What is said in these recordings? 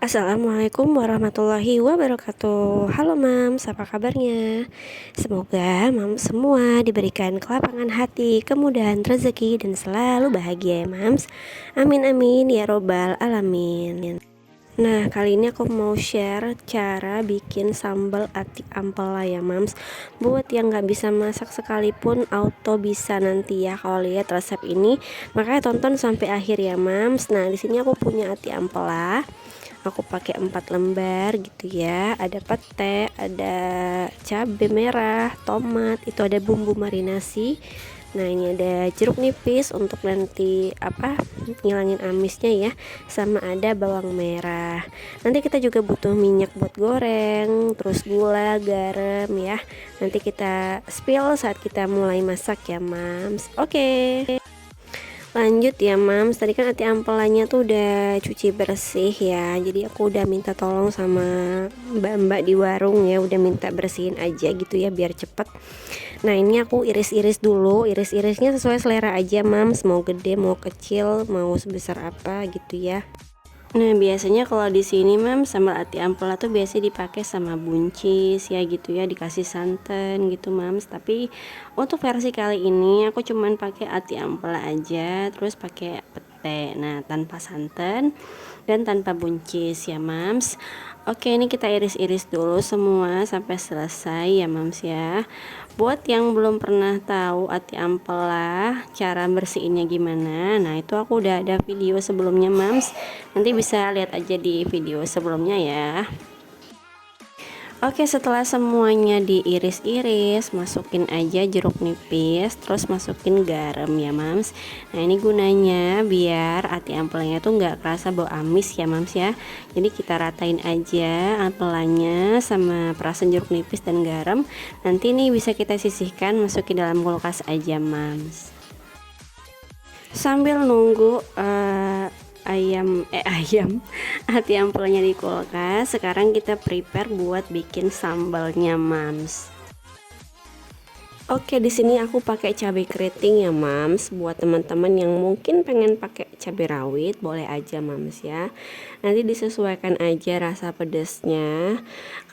Assalamualaikum warahmatullahi wabarakatuh. Halo Mams, apa kabarnya? Semoga Mams semua diberikan kelapangan hati, kemudahan rezeki, dan selalu bahagia ya Mams. Amin amin ya robbal alamin. Nah, kali ini aku mau share cara bikin sambal ati ampela ya Mams. Buat yang gak bisa masak sekalipun auto bisa nanti ya kalau lihat resep ini. Makanya tonton sampai akhir ya Mams. Nah, di sini aku punya ati ampela. Aku pakai 4 lembar gitu ya. Ada pete, ada cabai merah, tomat, itu ada bumbu marinasi. Nah, ini ada jeruk nipis untuk nanti ngilangin amisnya ya. Sama ada bawang merah. Nanti kita juga butuh minyak buat goreng, terus gula, garam ya. Nanti kita spill saat kita mulai masak ya, Mams. Oke. Lanjut ya Mams, tadi kan ati ampelanya tuh udah cuci bersih ya. Jadi aku udah minta tolong sama mbak-mbak di warung ya, udah minta bersihin aja gitu ya biar cepet. Nah, ini aku iris-iris dulu. Iris-irisnya sesuai selera aja Mams, mau gede, mau kecil, mau sebesar apa gitu ya. Nah, biasanya kalau di sini sambal ati ampela tuh biasa dipakai sama buncis ya gitu ya, dikasih santan gitu Mams. Tapi untuk versi kali ini aku cuman pakai ati ampela aja, terus pakai pete. Nah, tanpa santan dan tanpa buncis ya Mams. Oke, ini kita iris-iris dulu semua sampai selesai ya Mams ya. Buat yang belum pernah tahu ati ampela cara bersihinnya gimana, nah itu aku udah ada video sebelumnya Mams. Nanti bisa lihat aja di video sebelumnya ya. Oke, setelah semuanya diiris-iris, masukin aja jeruk nipis, terus masukin garam ya Mams. Nah, ini gunanya biar ati ampelanya tuh nggak kerasa bau amis ya Mams ya. Jadi kita ratain aja ampelanya sama perasan jeruk nipis dan garam. Nanti ini bisa kita sisihkan, masukin dalam kulkas aja Mams. Sambil nunggu ayam ati ampelnya di kulkas, sekarang kita prepare buat bikin sambalnya Mams. Oke, di sini aku pakai cabai keriting ya Mams. Buat teman-teman yang mungkin pengen pakai cabai rawit boleh aja Mams ya. Nanti disesuaikan aja rasa pedasnya.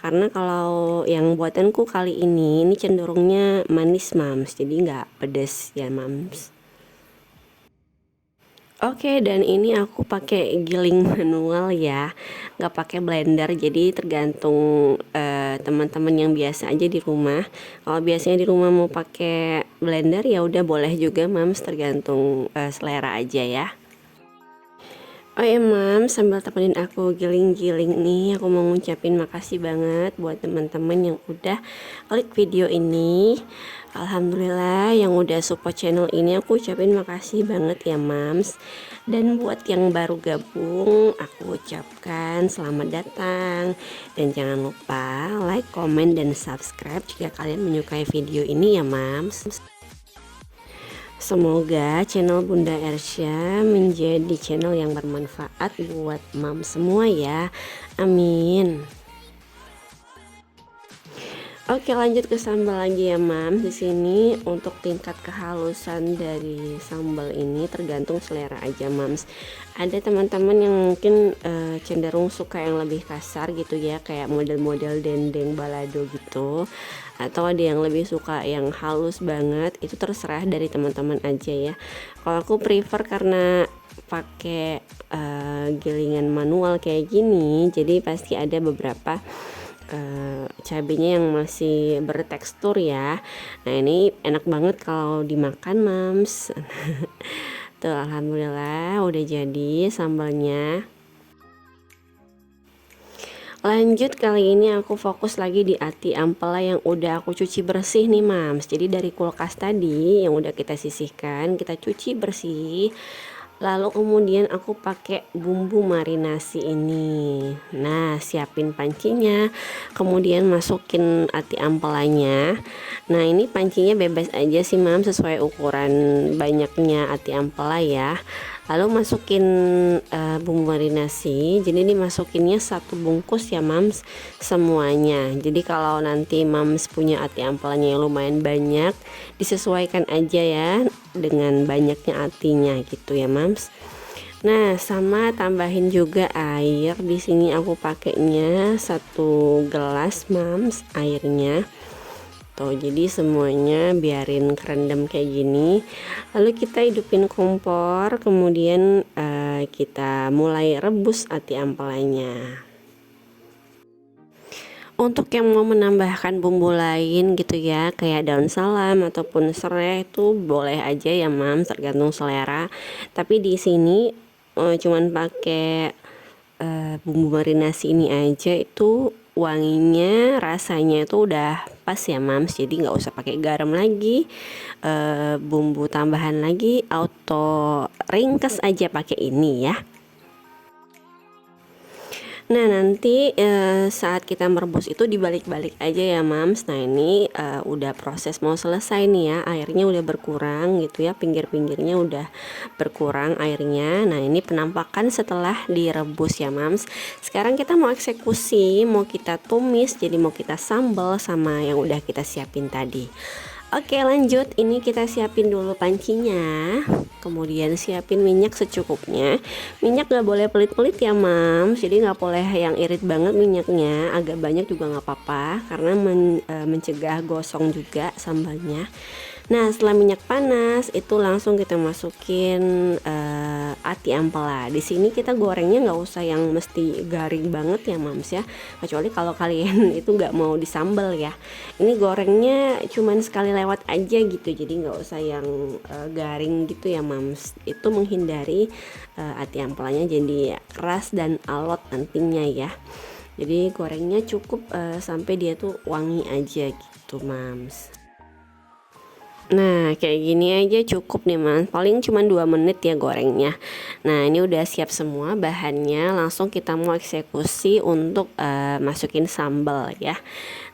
Karena kalau yang buatanku kali ini cenderungnya manis Mams, jadi nggak pedas ya Mams. Oke, dan ini aku pakai giling manual ya, nggak pakai blender. Jadi tergantung teman-teman yang biasa aja di rumah. Kalau biasanya di rumah mau pakai blender ya udah boleh juga Mams, tergantung selera aja ya. Oh ya Mams, sambil temenin aku giling-giling nih, aku mau ngucapin makasih banget buat teman-teman yang udah klik video ini. Alhamdulillah yang udah support channel ini, aku ucapin makasih banget ya Mams. Dan buat yang baru gabung, aku ucapkan selamat datang. Dan jangan lupa like, comment, dan subscribe jika kalian menyukai video ini ya Mams. Semoga channel Bunda Ersya menjadi channel yang bermanfaat buat Mams semua ya. Amin. Oke, lanjut ke sambal lagi ya Mams. Di sini untuk tingkat kehalusan dari sambal ini tergantung selera aja Mams. Ada teman-teman yang mungkin cenderung suka yang lebih kasar gitu ya, kayak model-model dendeng balado gitu. Atau ada yang lebih suka yang halus banget, itu terserah dari teman-teman aja ya. Kalau aku prefer karena pakai gilingan manual kayak gini, jadi pasti ada beberapa cabenya yang masih bertekstur ya. Nah, ini enak banget kalau dimakan Mams. Tuh, alhamdulillah udah jadi sambalnya. Lanjut, kali ini aku fokus lagi di ati ampela yang udah aku cuci bersih nih Mams. Jadi dari kulkas tadi yang udah kita sisihkan, kita cuci bersih. Lalu kemudian aku pakai bumbu marinasi ini. Nah, siapin pancinya, kemudian masukin ati ampelanya. Nah, ini pancinya bebas aja sih Mam, sesuai ukuran banyaknya ati ampela ya. Lalu masukin bumbu marinasi. Jadi dimasukinnya satu bungkus ya Mams, semuanya. Jadi kalau nanti Mams punya ati ampelanya yang lumayan banyak, disesuaikan aja ya dengan banyaknya atinya gitu ya Mams. Nah, sama tambahin juga air. Di sini aku pakainya 1 gelas mams airnya. Tuh, jadi semuanya biarin kerendam kayak gini. Lalu kita hidupin kompor, kemudian kita mulai rebus ati ampelanya. Untuk yang mau menambahkan bumbu lain gitu ya, kayak daun salam ataupun serai, itu boleh aja ya mam, tergantung selera. Tapi di sini cuman pakai bumbu marinasi ini aja, itu wanginya rasanya itu udah pas ya mams, jadi nggak usah pakai garam lagi, bumbu tambahan lagi, auto ringkes aja pakai ini ya. Nah, nanti saat kita merebus itu dibalik-balik aja ya mams. Nah, ini udah proses mau selesai nih ya, airnya udah berkurang gitu ya, pinggir-pinggirnya udah berkurang airnya. Nah, ini penampakan setelah direbus ya mams. Sekarang kita mau eksekusi, mau kita tumis, jadi mau kita sambal sama yang udah kita siapin tadi. Oke, lanjut. Ini kita siapin dulu pancinya, kemudian siapin minyak secukupnya. Minyak gak boleh pelit-pelit ya mams, jadi gak boleh yang irit banget minyaknya, agak banyak juga gak apa-apa karena mencegah gosong juga sambalnya. Nah, setelah minyak panas itu langsung kita masukin ati ampela. Di sini kita gorengnya nggak usah yang mesti garing banget ya mams ya, kecuali kalau kalian itu nggak mau disambal ya. Ini gorengnya cuman sekali lewat aja gitu, jadi nggak usah yang garing gitu ya mams. Itu menghindari ati ampelanya jadi keras dan alot nantinya ya. Jadi gorengnya cukup sampai dia tuh wangi aja gitu mams. Nah, kayak gini aja cukup nih mas, paling cuma 2 menit ya gorengnya. Nah, ini udah siap semua bahannya, langsung kita mau eksekusi untuk masukin sambal ya.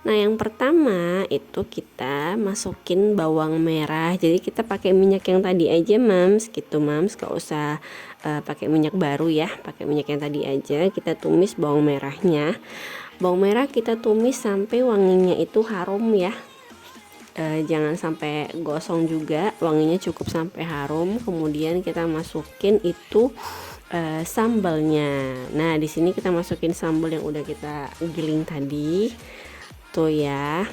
Nah, yang pertama itu kita masukin bawang merah. Jadi kita pakai minyak yang tadi aja mams, gitu mams, gak usah pakai minyak baru ya, pakai minyak yang tadi aja. Kita tumis bawang merahnya. Bawang merah kita tumis sampai wanginya itu harum ya. Jangan sampai gosong juga, wanginya cukup sampai harum. Kemudian kita masukin itu sambalnya. Nah, di sini kita masukin sambal yang udah kita giling tadi tuh ya.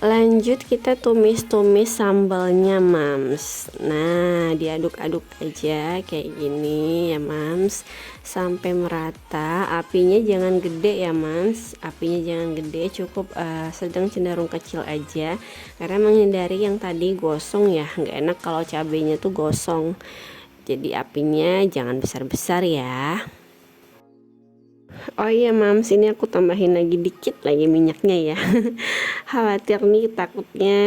Lanjut kita tumis-tumis sambalnya mams. Nah, diaduk-aduk aja kayak gini ya mams, sampai merata. Apinya jangan gede ya mams, apinya jangan gede, cukup sedang cenderung kecil aja, karena menghindari yang tadi gosong ya. Nggak enak kalau cabenya tuh gosong, jadi apinya jangan besar-besar ya. Oh iya mams, ini aku tambahin lagi dikit lagi minyaknya ya. Khawatir nih, takutnya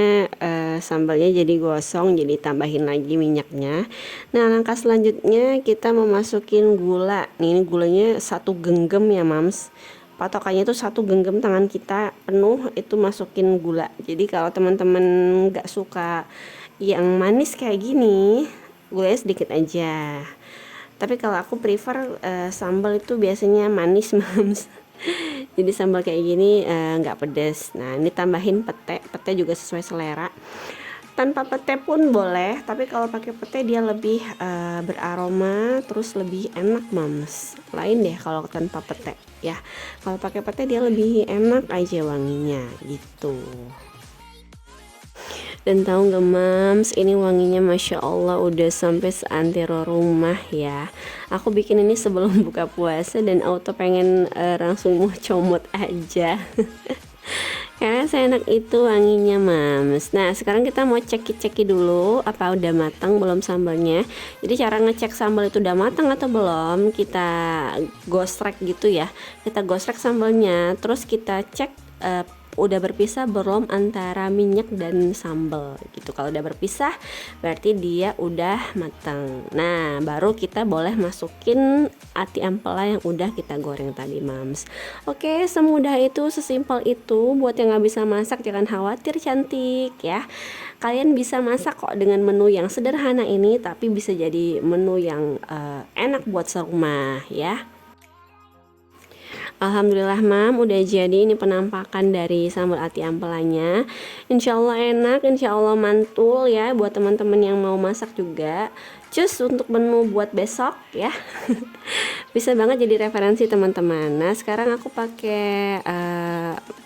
sambalnya jadi gosong, jadi tambahin lagi minyaknya. Nah, langkah selanjutnya kita memasukin gula. Nih, ini gulanya 1 genggam ya mams, patokannya itu 1 genggam tangan kita penuh itu masukin gula. Jadi kalau teman-teman nggak suka yang manis kayak gini, gulanya sedikit aja. Tapi kalau aku prefer sambal itu biasanya manis mams. Jadi sambal kayak gini nggak pedas. Nah, ini tambahin pete, pete juga sesuai selera. Tanpa pete pun boleh, tapi kalau pakai pete dia lebih beraroma, terus lebih enak mams. Lain deh kalau tanpa pete ya. Kalau pakai pete dia lebih enak aja wanginya gitu. Dan tahu nggak mams, ini wanginya masya Allah udah sampai seantero rumah ya. Aku bikin ini sebelum buka puasa dan auto pengen langsung mau comot aja. Karena seenak itu wanginya mams. Nah, sekarang kita mau ceki-ceki dulu apa udah matang belum sambalnya. Jadi cara ngecek sambal itu udah matang atau belum, kita gosrek gitu ya. Kita gosrek sambalnya, terus kita cek udah berpisah belum antara minyak dan sambal gitu. Kalau udah berpisah berarti dia udah matang. Nah, baru kita boleh masukin ati ampela yang udah kita goreng tadi mams. Oke, semudah itu, sesimpel itu. Buat yang nggak bisa masak jangan khawatir cantik ya, kalian bisa masak kok dengan menu yang sederhana ini, tapi bisa jadi menu yang enak buat serumah ya. Alhamdulillah mam, udah jadi ini penampakan dari sambal ati ampelanya. Insya Allah enak, insya Allah mantul ya buat teman-teman yang mau masak juga. Cus untuk menu buat besok ya. Bisa banget jadi referensi teman-teman. Nah sekarang aku pakai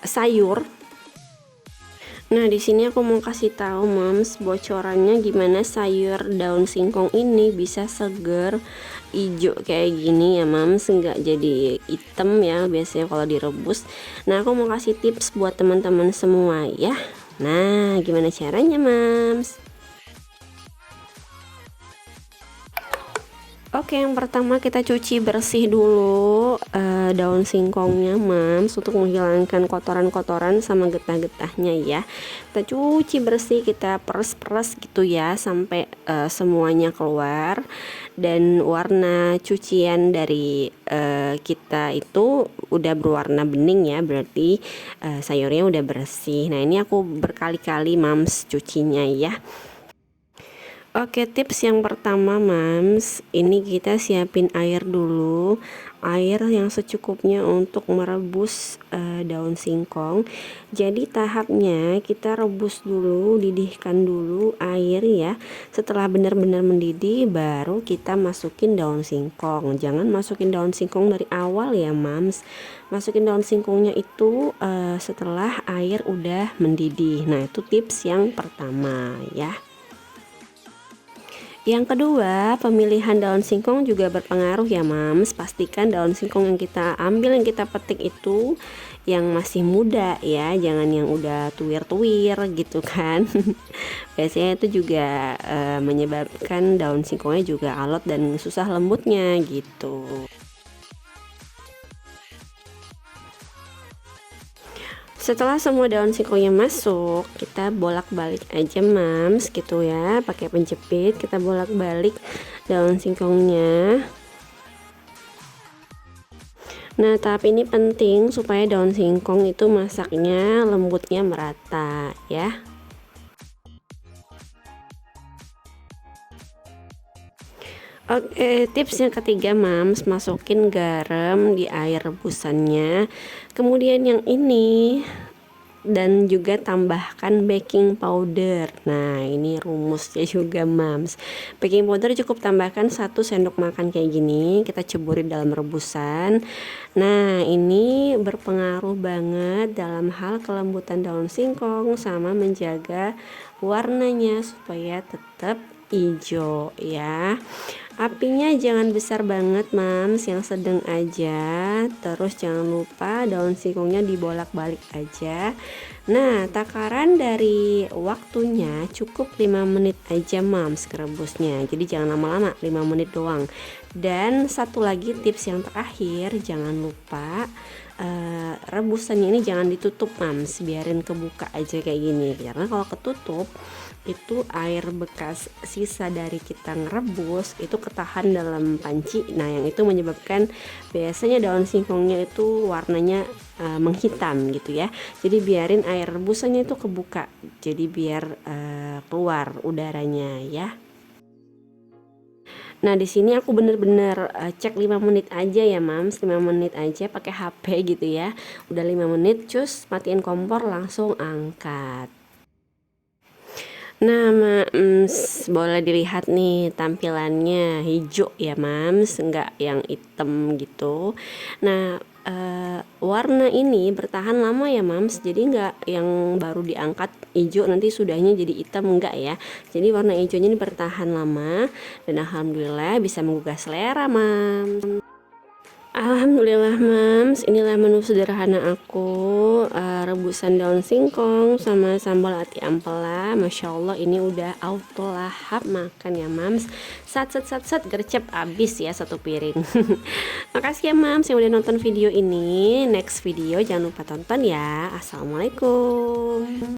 sayur. Nah, di sini aku mau kasih tahu Moms bocorannya gimana sayur daun singkong ini bisa seger hijau kayak gini ya Moms, nggak jadi hitam ya biasanya kalau direbus. Nah, aku mau kasih tips buat teman-teman semua ya. Nah, gimana caranya Moms? Oke, yang pertama kita cuci bersih dulu daun singkongnya Mams, untuk menghilangkan kotoran-kotoran sama getah-getahnya ya. Kita cuci bersih, kita peres-peres gitu ya sampai semuanya keluar. Dan warna cucian dari kita itu udah berwarna bening ya, berarti sayurnya udah bersih. Nah, ini aku berkali-kali Mams cucinya ya. Oke, tips yang pertama Mams, ini kita siapin air dulu, air yang secukupnya untuk merebus daun singkong. Jadi tahapnya kita rebus dulu, didihkan dulu air ya. Setelah benar-benar mendidih baru kita masukin daun singkong. Jangan masukin daun singkong dari awal ya Mams. Masukin daun singkongnya itu setelah air udah mendidih. Nah, itu tips yang pertama ya. Yang kedua, pemilihan daun singkong juga berpengaruh ya Mams. Pastikan daun singkong yang kita ambil, yang kita petik itu yang masih muda ya, jangan yang udah tuwir-tuwir gitu kan. Biasanya itu juga menyebabkan daun singkongnya juga alot dan susah lembutnya gitu. Setelah semua daun singkongnya masuk, kita bolak-balik aja Mams gitu ya, pakai penjepit kita bolak-balik daun singkongnya. Nah, tahap ini penting supaya daun singkong itu masaknya lembutnya merata ya. Oke, tips yang ketiga Mams, masukin garam di air rebusannya. Kemudian yang ini, dan juga tambahkan baking powder. Nah, ini rumusnya juga Mams. Baking powder cukup tambahkan 1 sendok makan kayak gini, kita ceburin dalam rebusan. Nah, ini berpengaruh banget dalam hal kelembutan daun singkong sama menjaga warnanya supaya tetap hijau ya. Apinya jangan besar banget Mams, yang sedang aja. Terus jangan lupa daun singkongnya dibolak-balik aja. Nah, takaran dari waktunya cukup 5 menit aja Mams kerebusnya. Jadi jangan lama-lama, 5 menit doang. Dan satu lagi tips yang terakhir, jangan lupa rebusannya ini jangan ditutup Mams, biarin kebuka aja kayak gini. Karena kalau ketutup itu air bekas sisa dari kita ngerebus itu ketahan dalam panci. Nah, yang itu menyebabkan biasanya daun singkongnya itu warnanya menghitam gitu ya. Jadi biarin air rebusannya itu kebuka, jadi biar keluar udaranya ya. Nah, di sini aku bener-bener cek 5 menit aja ya Mams, 5 menit aja pakai HP gitu ya. Udah 5 menit, cus matiin kompor langsung angkat. Nah Mams, boleh dilihat nih tampilannya hijau ya Mams, nggak yang hitam gitu. Nah, warna ini bertahan lama ya Mams, jadi nggak yang baru diangkat hijau nanti sudahnya jadi hitam, enggak ya. Jadi warna hijaunya ini bertahan lama dan alhamdulillah bisa menggugah selera Mams. Alhamdulillah Mams, inilah menu sederhana aku, rebusan daun singkong sama sambal ati ampela. Masya Allah ini udah auto lahap makan ya Mams. Sat gercep abis ya 1 piring. Makasih ya Mams yang udah nonton video ini. Next video jangan lupa tonton ya. Assalamualaikum.